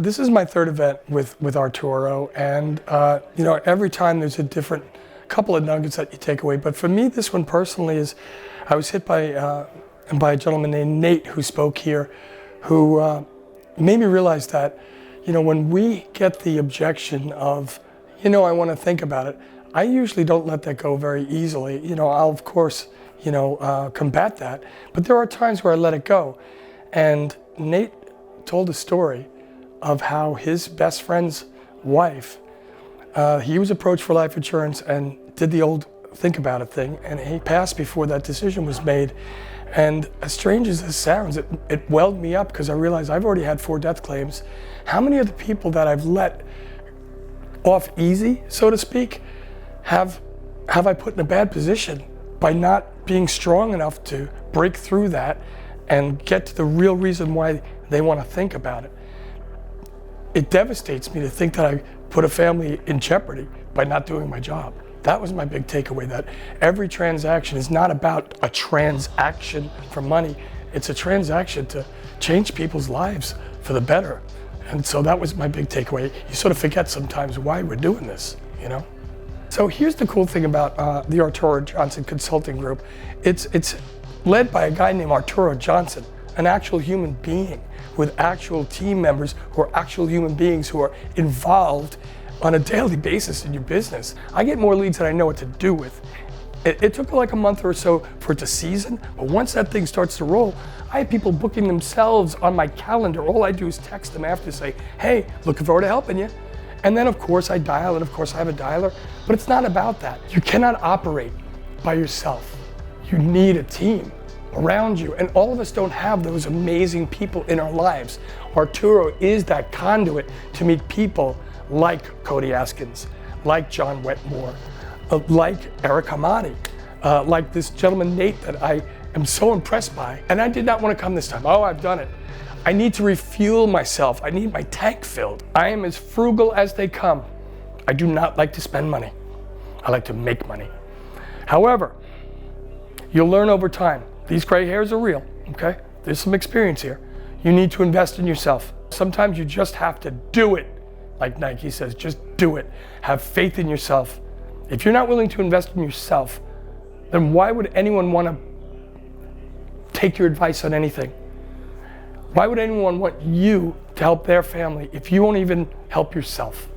This is my third event with Arturo, and every time there's a different couple of nuggets that you take away. But for me, this one personally is, I was hit by a gentleman named Nate who spoke here, who made me realize that, when we get the objection of, I want to think about it, I usually don't let that go very easily. I'll of course, combat that, but there are times where I let it go. And Nate told a story of how his best friend's wife, he was approached for life insurance and did the old think about it thing, and he passed before that decision was made. And as strange as this sounds, it welled me up, because I realized I've already had 4 death claims. How many of the people that I've let off easy, so to speak, have I put in a bad position by not being strong enough to break through that and get to the real reason why they want to think about it? It devastates me to think that I put a family in jeopardy by not doing my job. That was my big takeaway, that every transaction is not about a transaction for money. It's a transaction to change people's lives for the better. And so that was my big takeaway. You sort of forget sometimes why we're doing this, So here's the cool thing about the Arturo Johnson Consulting Group. It's led by a guy named Arturo Johnson, an actual human being with actual team members who are actual human beings who are involved on a daily basis in your business. I get more leads than I know what to do with. It took like a month or so for it to season, but once that thing starts to roll, I have people booking themselves on my calendar. All I do is text them after to say, hey, looking forward to helping you. And then of course I dial, and of course I have a dialer, but it's not about that. You cannot operate by yourself. You need a team around you, and all of us don't have those amazing people in our lives. Arturo is that conduit to meet people like Cody Askins, like John Wetmore, like Eric Hamadi, like this gentleman Nate that I am so impressed by. And I did not want to come this time. Oh, I've done it. I need to refuel myself. I need my tank filled. I am as frugal as they come. I do not like to spend money. I like to make money. However, you'll learn over time. These gray hairs are real, okay? There's some experience here. You need to invest in yourself. Sometimes you just have to do it. Like Nike says, just do it. Have faith in yourself. If you're not willing to invest in yourself, then why would anyone want to take your advice on anything? Why would anyone want you to help their family if you won't even help yourself?